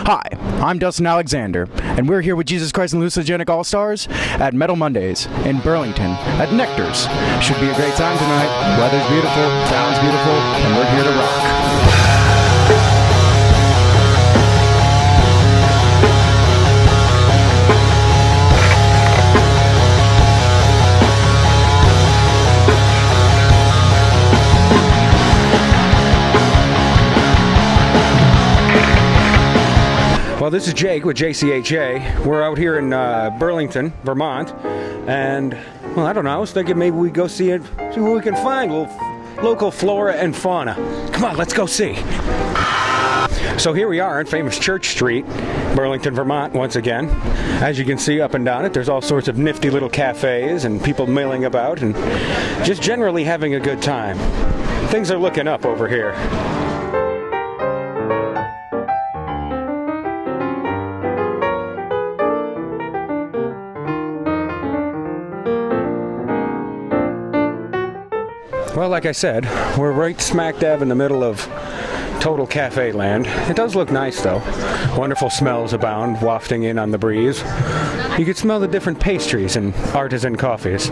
Hi, I'm Dustin Alexander, and we're here with Jesus Christ and Hallucinogenic Allstars at Metal Mondays in Burlington at Nectars. Should be a great time tonight. Weather's beautiful, sound's beautiful, and we're here to rock. Well, this is Jake with JCHA. We're out here in Burlington, Vermont, and, well, I don't know, I was thinking maybe we go see what we can find, local flora and fauna. Come on, let's go see. So here we are on famous Church Street, Burlington, Vermont, once again. As you can see up and down it, there's all sorts of nifty little cafes and people milling about and just generally having a good time. Things are looking up over here. Well, like I said, we're right smack dab in the middle of total cafe land. It does look nice, though. Wonderful smells abound, wafting in on the breeze. You can smell the different pastries and artisan coffees.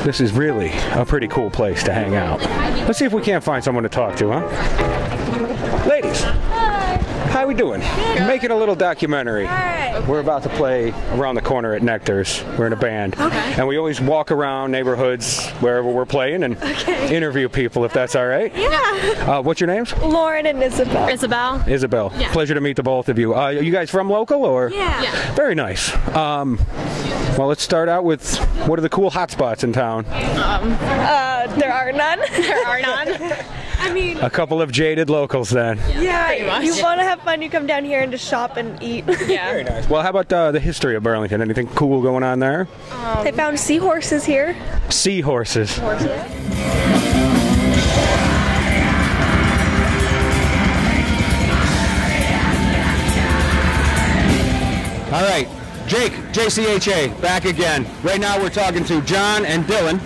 This is really a pretty cool place to hang out. Let's see if we can't find someone to talk to, huh? Ladies. How we doing? Good. Making a little documentary. All right. We're about to play around the corner at Nectars. We're in a band. Okay. And we always walk around neighborhoods wherever we're playing and interview people, if that's all right. Yeah. What's your names? Lauren and Isabel. Isabel. Yeah. Pleasure to meet the both of you. Are you guys from local or? Yeah. Very nice. Well, let's start out with what are the cool hot spots in town? There are none. There are none. I mean, a couple of jaded locals then. Yeah, you want to have fun, you come down here and just shop and eat. Yeah. Very nice. Well, how about the history of Burlington? Anything cool going on there? They found seahorses here. Seahorses. All right, Jake, JCHA, back again. Right now we're talking to John and Dylan.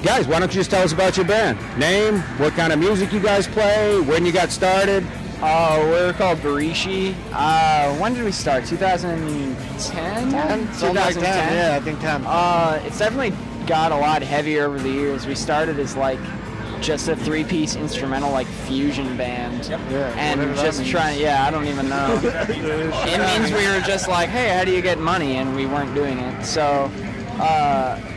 Guys, why don't you just tell us about your band? Name, what kind of music you guys play, when you got started? We're called Barishi. When did we start? 2010? 2010? Yeah, I think 10. It's definitely got a lot heavier over the years. We started as like just a three-piece instrumental like fusion band. Yep. Yeah, and just trying, I don't even know. It means we were just like, hey, how do you get money? And we weren't doing it. So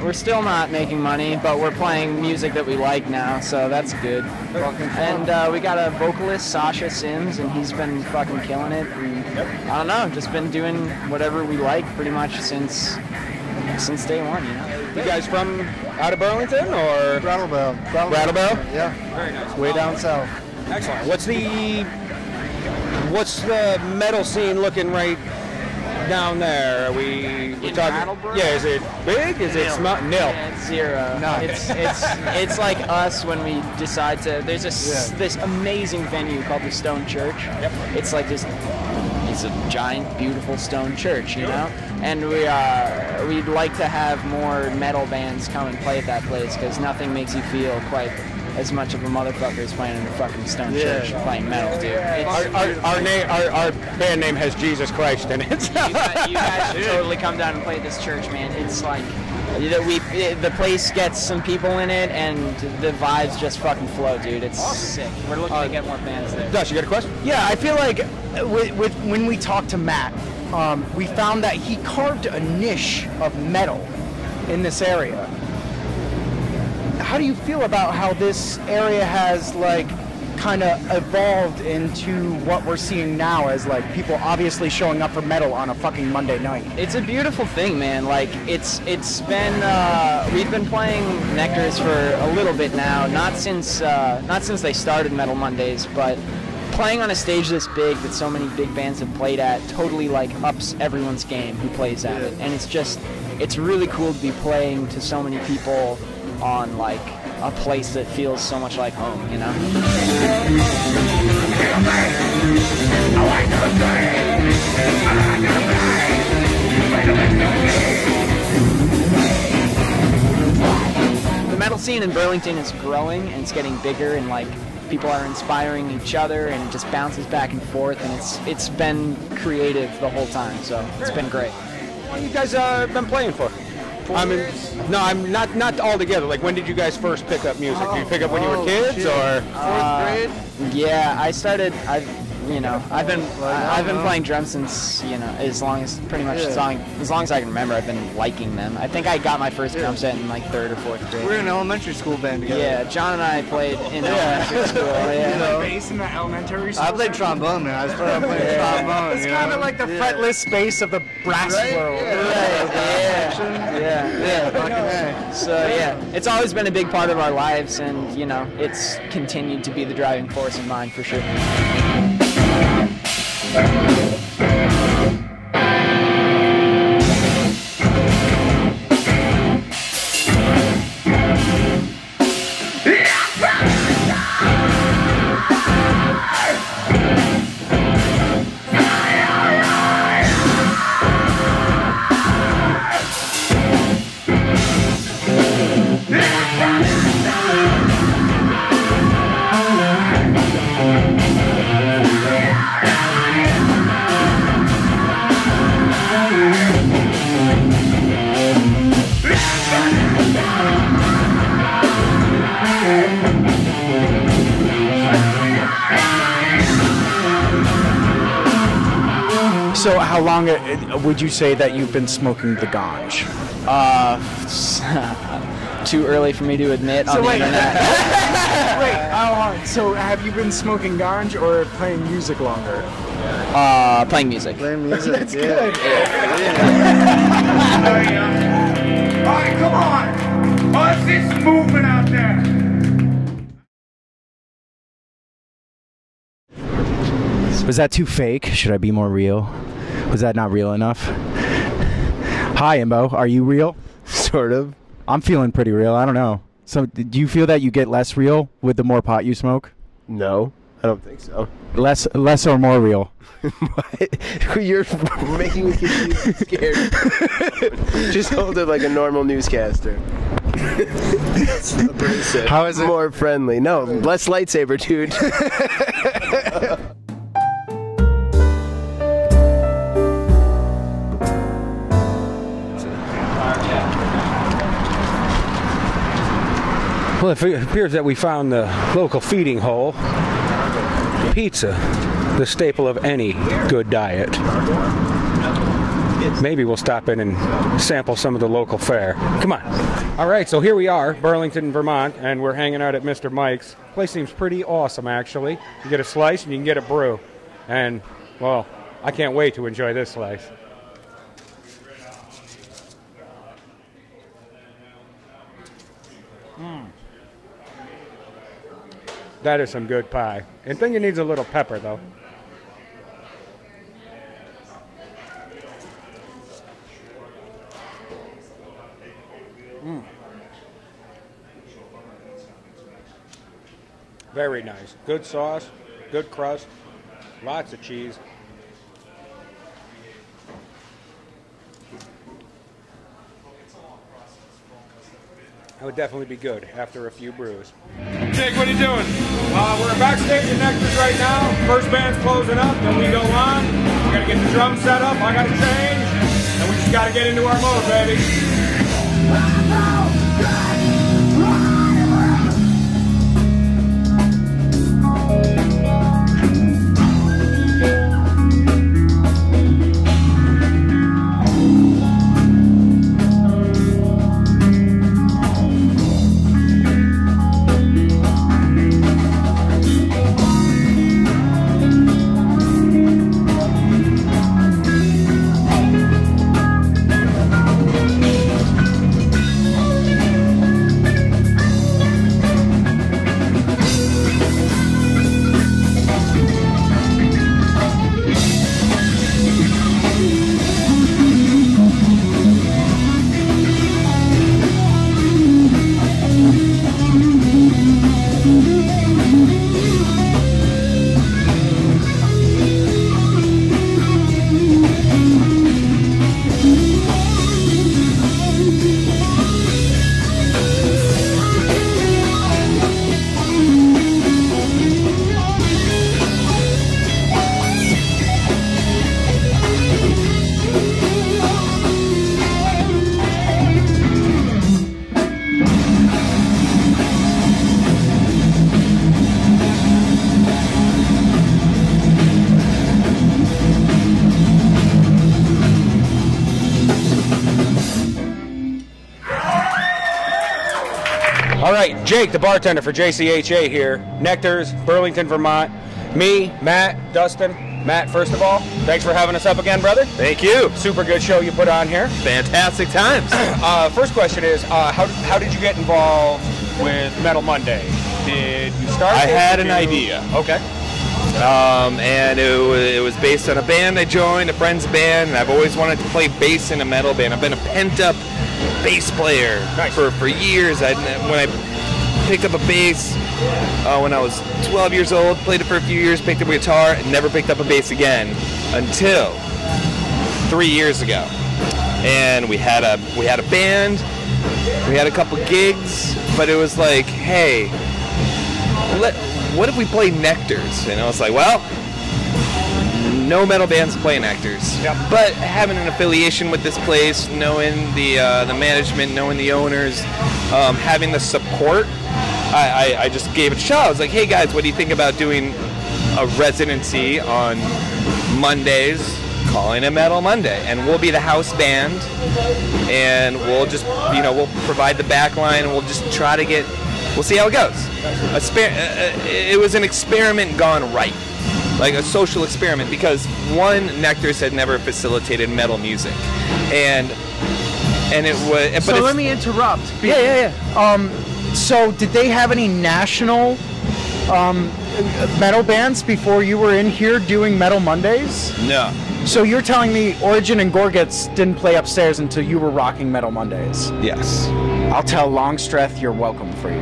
we're still not making money, but we're playing music that we like now, so that's good. And we got a vocalist, Sasha Sims, and he's been fucking killing it. And, I don't know, just been doing whatever we like pretty much since day one, you know. You guys from out of Burlington or? Rattlebell. Yeah. Very nice. Way down south. Excellent. What's the metal scene looking right down there? Are we talking? Yeah, is it big? Is it small? Nil. Yeah, it's zero. No. It's like us when we decide to. There's this amazing venue called the Stone Church. Yep. It's like this. It's a giant, beautiful stone church, you know. And we'd like to have more metal bands come and play at that place because nothing makes you feel quite as much of a motherfucker as playing in a fucking stone church playing metal, dude. Our band name has Jesus Christ in it. You guys should totally come down and play at this church, man. It's like the place gets some people in it, and the vibes just fucking flow, dude. It's sick. We're looking to get more bands there. Josh, you got a question? Yeah, I feel like when we talked to Matt, we found that he carved a niche of metal in this area. How do you feel about how this area has like kind of evolved into what we're seeing now as like people obviously showing up for metal on a fucking Monday night? It's a beautiful thing, man. Like it's been we've been playing Nectars for a little bit now, not since they started Metal Mondays, but playing on a stage this big that so many big bands have played at totally like ups everyone's game who plays at it, and it's really cool to be playing to so many people on like a place that feels so much like home, you know? The metal scene in Burlington is growing and it's getting bigger, and like People are inspiring each other, and it just bounces back and forth, and it's been creative the whole time, so it's been great. How long you guys been playing for? I mean, no, I'm not all together. Like, when did you guys first pick up music? Did you pick up when you were kids, or 4th grade? Yeah, I started. I've been playing drums since as long as I can remember. I've been liking them. I think I got my first drum set in like 3rd or 4th grade. We're in elementary school band together. Yeah, John and I played in elementary school. Yeah. Bass in the elementary school. I played trombone, man. I started playing trombone. It's kind of like the fretless bass of the brass world. Yeah. So yeah, it's always been a big part of our lives, and it's continued to be the driving force of mine for sure. So how long would you say that you've been smoking the ganj? Too early for me to admit on the internet. Wait, so have you been smoking ganj or playing music longer? Playing music. That's good. All right, come on. What's this movement out there? Was that too fake? Should I be more real? Was that not real enough? Hi, Imbo. Are you real? Sort of. I'm feeling pretty real. I don't know. So, do you feel that you get less real with the more pot you smoke? No, I don't think so. Less or more real? What? You're making me confused and scared. Just hold it like a normal newscaster. How is it? More friendly. No, less lightsaber, dude. Well, it appears that we found the local feeding hole. Pizza, the staple of any good diet. Maybe we'll stop in and sample some of the local fare. Come on. All right, so here we are, Burlington, Vermont, and we're hanging out at Mr. Mike's. Place seems pretty awesome, actually. You get a slice and you can get a brew. And, well, I can't wait to enjoy this slice. That is some good pie. I think it needs a little pepper, though. Very nice. Good sauce, good crust, lots of cheese. That would definitely be good after a few brews. Jake, what are you doing? We're backstage at Nectars right now. First band's closing up, then we go on. We gotta get the drums set up, I gotta change, and we just gotta get into our mode, baby. right, Jake, the bartender for JCHA here, Nectars, Burlington, Vermont. Me, Matt, Dustin. Matt, first of all, thanks for having us up again, brother. Thank you. Super good show you put on here. Fantastic times. First question is, how did you get involved with Metal Monday? Did you start? I had an idea. Okay. And it was based on a band I joined, a friend's band, and I've always wanted to play bass in a metal band. I've been a pent-up bass player for years. When I picked up a bass when I was 12 years old, played it for a few years, picked up a guitar, and never picked up a bass again until 3 years ago. And we had a band, we had a couple gigs, but it was like, hey, what if we play Nectars? And I was like, well, no metal bands play Nectars. Yep. But having an affiliation with this place, knowing the management, knowing the owners, having the support, I just gave it a shot. I was like, hey guys, what do you think about doing a residency on Mondays, calling it Metal Monday? And we'll be the house band, and we'll just, we'll provide the back line, and we'll just try to we'll see how it goes. It was an experiment gone right. Like a social experiment, because one, Nectars had never facilitated metal music, and it was. So let me interrupt. Yeah. So did they have any national metal bands before you were in here doing Metal Mondays? No. So you're telling me Origin and Gorguts didn't play upstairs until you were rocking Metal Mondays? Yes. I'll tell Longstreth you're welcome, for you.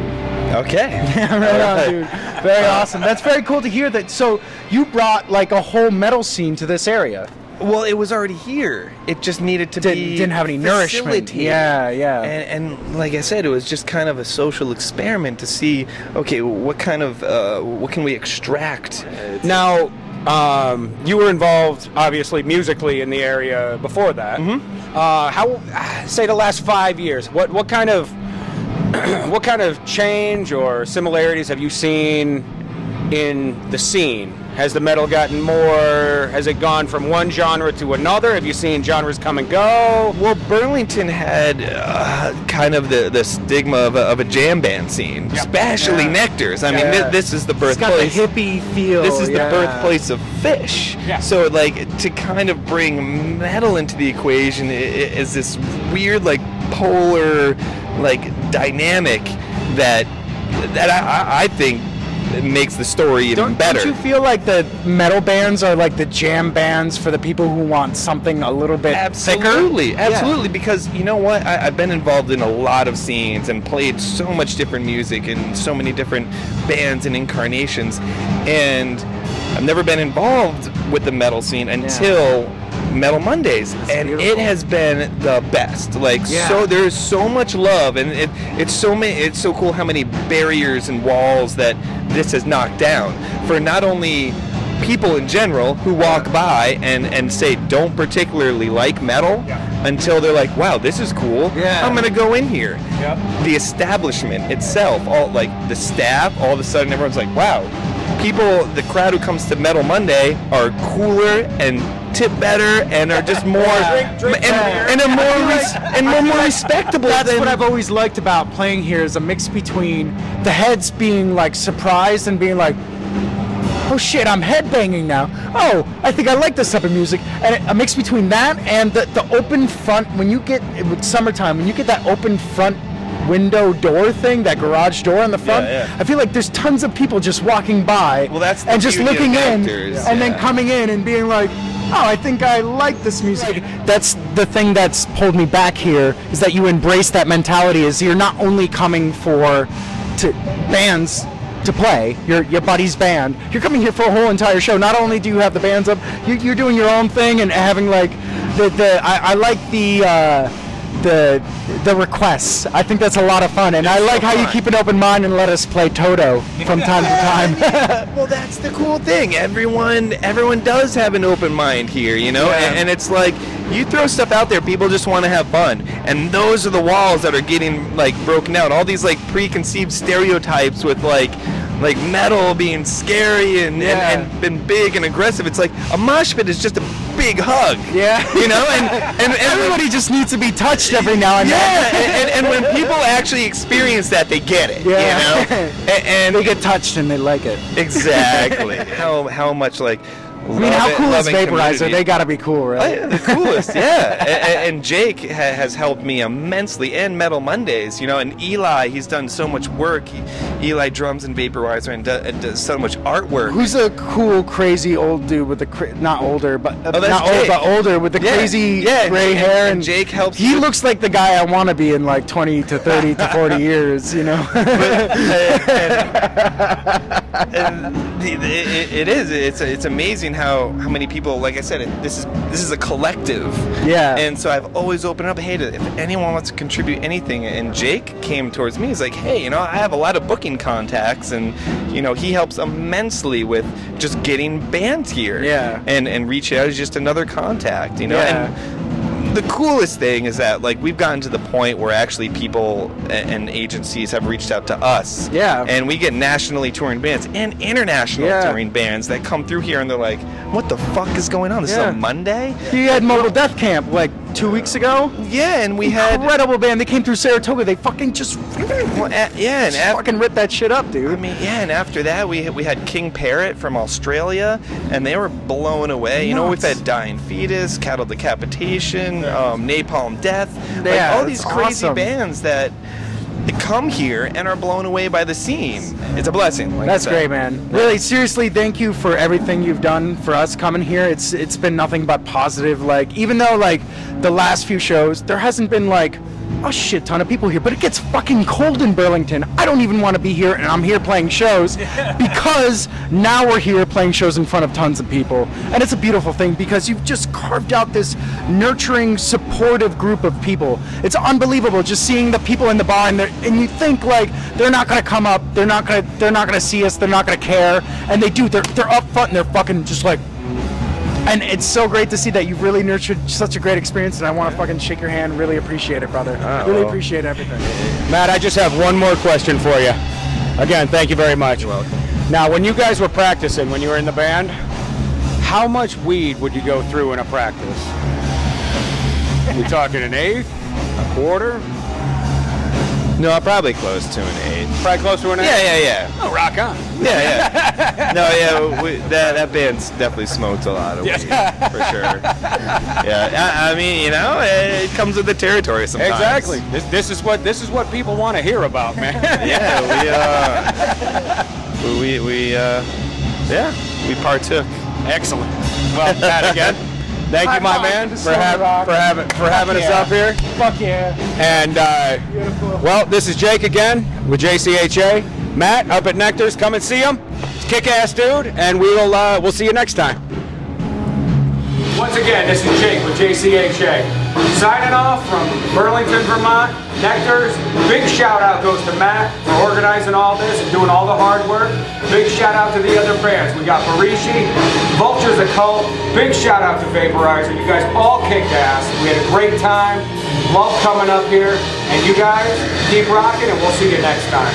Okay. Yeah, right on, dude. Very awesome. That's very cool to hear that. So you brought like a whole metal scene to this area. Well, it was already here. It just needed to be didn't have any nourishment. Yeah. And like I said, it was just kind of a social experiment to see, okay, what kind of what can we extract? Now, you were involved, obviously, musically in the area before that. Mm-hmm. How, say, the last 5 years? What kind of what kind of change or similarities have you seen in the scene? Has the metal gotten more? Has it gone from one genre to another? Have you seen genres come and go? Well, Burlington had kind of the stigma of a jam band scene, especially Nectars. I mean, this is the birthplace. It's got the hippie feel. This is the birthplace of Fish. Yeah. So, like, to kind of bring metal into the equation is this weird, like, polar, like, dynamic that I think makes the story even better. Don't you feel like the metal bands are like the jam bands for the people who want something a little bit thicker? Absolutely, because you know what? I've been involved in a lot of scenes and played so much different music and so many different bands and incarnations, and I've never been involved with the metal scene until Metal Mondays, and it has been the best. Like, so there's so much love, and it's so cool how many barriers and walls that this has knocked down for not only people in general who walk by and say don't particularly like metal until they're like, wow, this is cool. I'm gonna go in here. The establishment itself, all like the staff, all of a sudden everyone's like, wow, the crowd who comes to Metal Monday are cooler and tip better and are just more more respectable. That's what I've always liked about playing here, is a mix between the heads being like surprised and being like, oh shit, I'm headbanging now. Oh, I think I like this type of music. And a mix between that and the open front, when you get, with summertime, when you get that open front window door thing, that garage door in the front, I feel like there's tons of people just walking by and just looking in and then coming in and being like, oh, I think I like this music. That's the thing that's pulled me back here, is that you embrace that mentality, is you're not only coming to bands to play, your buddy's band, you're coming here for a whole entire show. Not only do you have the bands up, you're doing your own thing and having like I like the requests. I think that's a lot of fun, and I like how you keep an open mind and let us play Toto from time to time. Well, that's the cool thing. Everyone does have an open mind here, you know, and it's like you throw stuff out there, people just want to have fun, and those are the walls that are getting like broken out. All these like preconceived stereotypes with like, like metal being scary and big and aggressive. It's like a mosh pit is just a big hug. Yeah. You know, and everybody just needs to be touched every now and then. Yeah, and when people actually experience that, they get it. Yeah. You know, and they get touched and they like it. Exactly. how much like. I mean, how cool is Vaporizer? Community. They gotta be cool, right? The coolest, yeah. and Jake has helped me immensely, and Metal Mondays, you know, and Eli, he's done so much work. Eli drums and Vaporizer and does so much artwork. Who's a cool, crazy old dude with the not older, but not Jake. old, but older with the crazy gray hair? And Jake helps. He looks like the guy I want to be in like 20 to 30 to 40 years, you know. It's amazing how many people, like I said, this is a collective. Yeah. And so I've always opened up, hey, if anyone wants to contribute anything, and Jake came towards me, he's like, hey, you know, I have a lot of booking contacts, and you know, he helps immensely with just getting bands here. Yeah. And reach out as just another contact, you know. Yeah. And the coolest thing is that, like, we've gotten to the point where actually people and agencies have reached out to us. Yeah. And we get nationally touring bands and international touring bands that come through here, and they're like, what the fuck is going on? This is a Monday? You had Mobile Death Camp like 2 weeks ago. Yeah, and we had incredible band. They came through Saratoga. They fucking just fucking ripped that shit up, dude. I mean, yeah, and after that we had King Parrot from Australia, and they were blown away. You know, we've had Dying Fetus, Cattle Decapitation, Napalm Death, like all these crazy bands that come here and are blown away by the scene. It's a blessing. Like That's great, man. Really, seriously, thank you for everything you've done for us coming here. It's been nothing but positive. Like, even though like the last few shows, there hasn't been like a shit ton of people here, but it gets fucking cold in Burlington. I don't even want to be here, and I'm here playing shows because now we're here playing shows in front of tons of people, and it's a beautiful thing because you've just carved out this nurturing, supportive group of people. It's unbelievable just seeing the people in the bar, and you think like they're not gonna come up, they're not gonna see us, they're not gonna care, and they do. They're up front and they're fucking just like. And it's so great to see that you've really nurtured such a great experience, and I want to fucking shake your hand. Really appreciate it, brother. Really appreciate everything. Matt, I just have one more question for you. Again, thank you very much. You're welcome. Now, when you guys were practicing, when you were in the band, how much weed would you go through in a practice? We talking an eighth? A quarter? No, probably close to an 8. Probably close to an 8? Yeah. Oh, rock on. Yeah. No, that band's definitely smoked a lot of weed, for sure. Yeah, I mean, you know, it comes with the territory sometimes. Exactly. This is what people want to hear about, man. We partook. Excellent. Well, Matt, again, thank you, my man, for having us up here. Fuck yeah. And well, this is Jake again with JCHA. Matt up at Nectars, come and see him. He's a kick-ass dude, and we'll see you next time. Once again, this is Jake with JCHA. Signing off from Burlington, Vermont, Nectars. Big shout out goes to Matt for organizing all this and doing all the hard work. Big shout out to the other bands. We got Barishi, Vulture's a Cult. Big shout out to Vaporizer. You guys all kicked ass. We had a great time. Love coming up here. And you guys keep rocking, and we'll see you next time.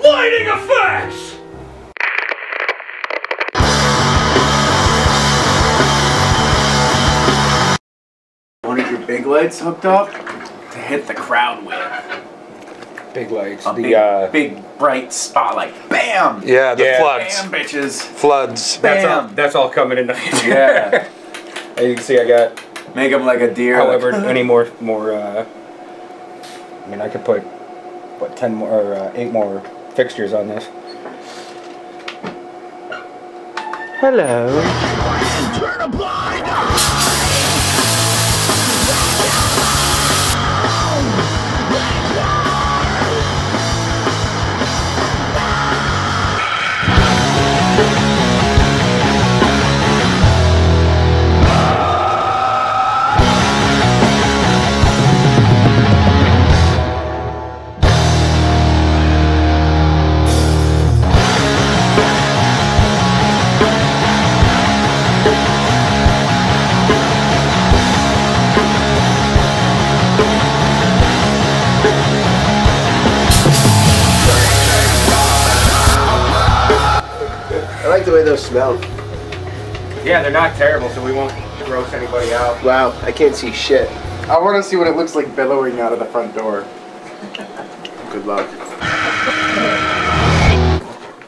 Lighting effects! One of your big lights hooked up to hit the crowd with. Big lights. Big bright spotlight. Bam! Yeah, the floods. Bam, bitches. Floods. Bam. That's all coming in the future. Yeah. As you can see, I got. Make them like a deer. However, any more. I mean, I could put 10 more or 8 more fixtures on this. Hello. Turn a blind eye. I like the way those smell. Yeah, they're not terrible, so we won't gross anybody out. Wow, I can't see shit. I want to see what it looks like billowing out of the front door. Good luck.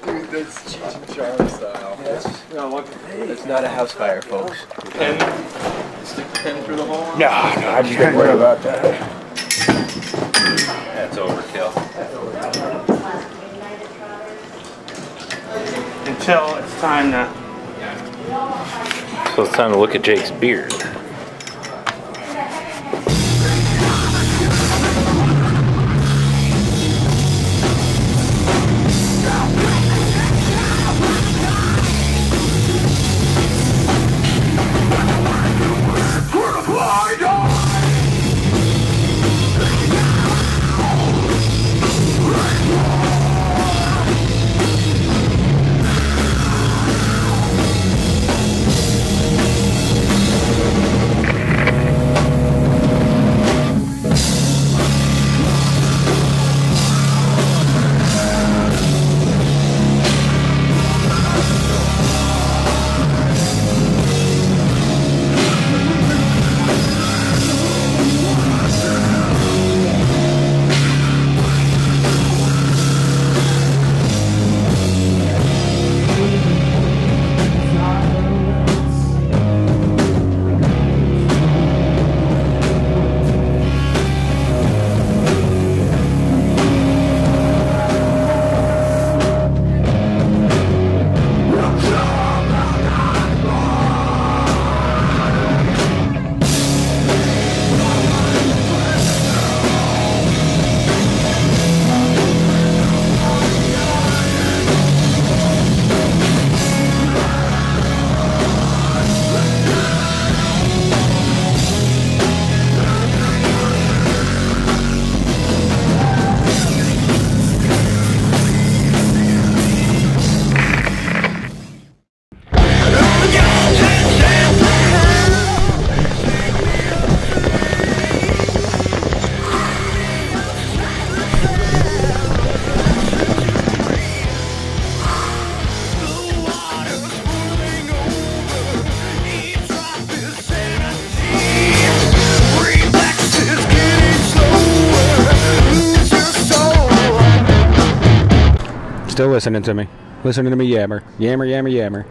Dude, that's JCHA style. It's not a house fire, folks. Stick the pin through the hole? No, I just didn't worry about that. That's overkill. Until it's time to... So it's time to look at Jake's beard. Still listening to me. Listening to me yammer. Yammer, yammer, yammer.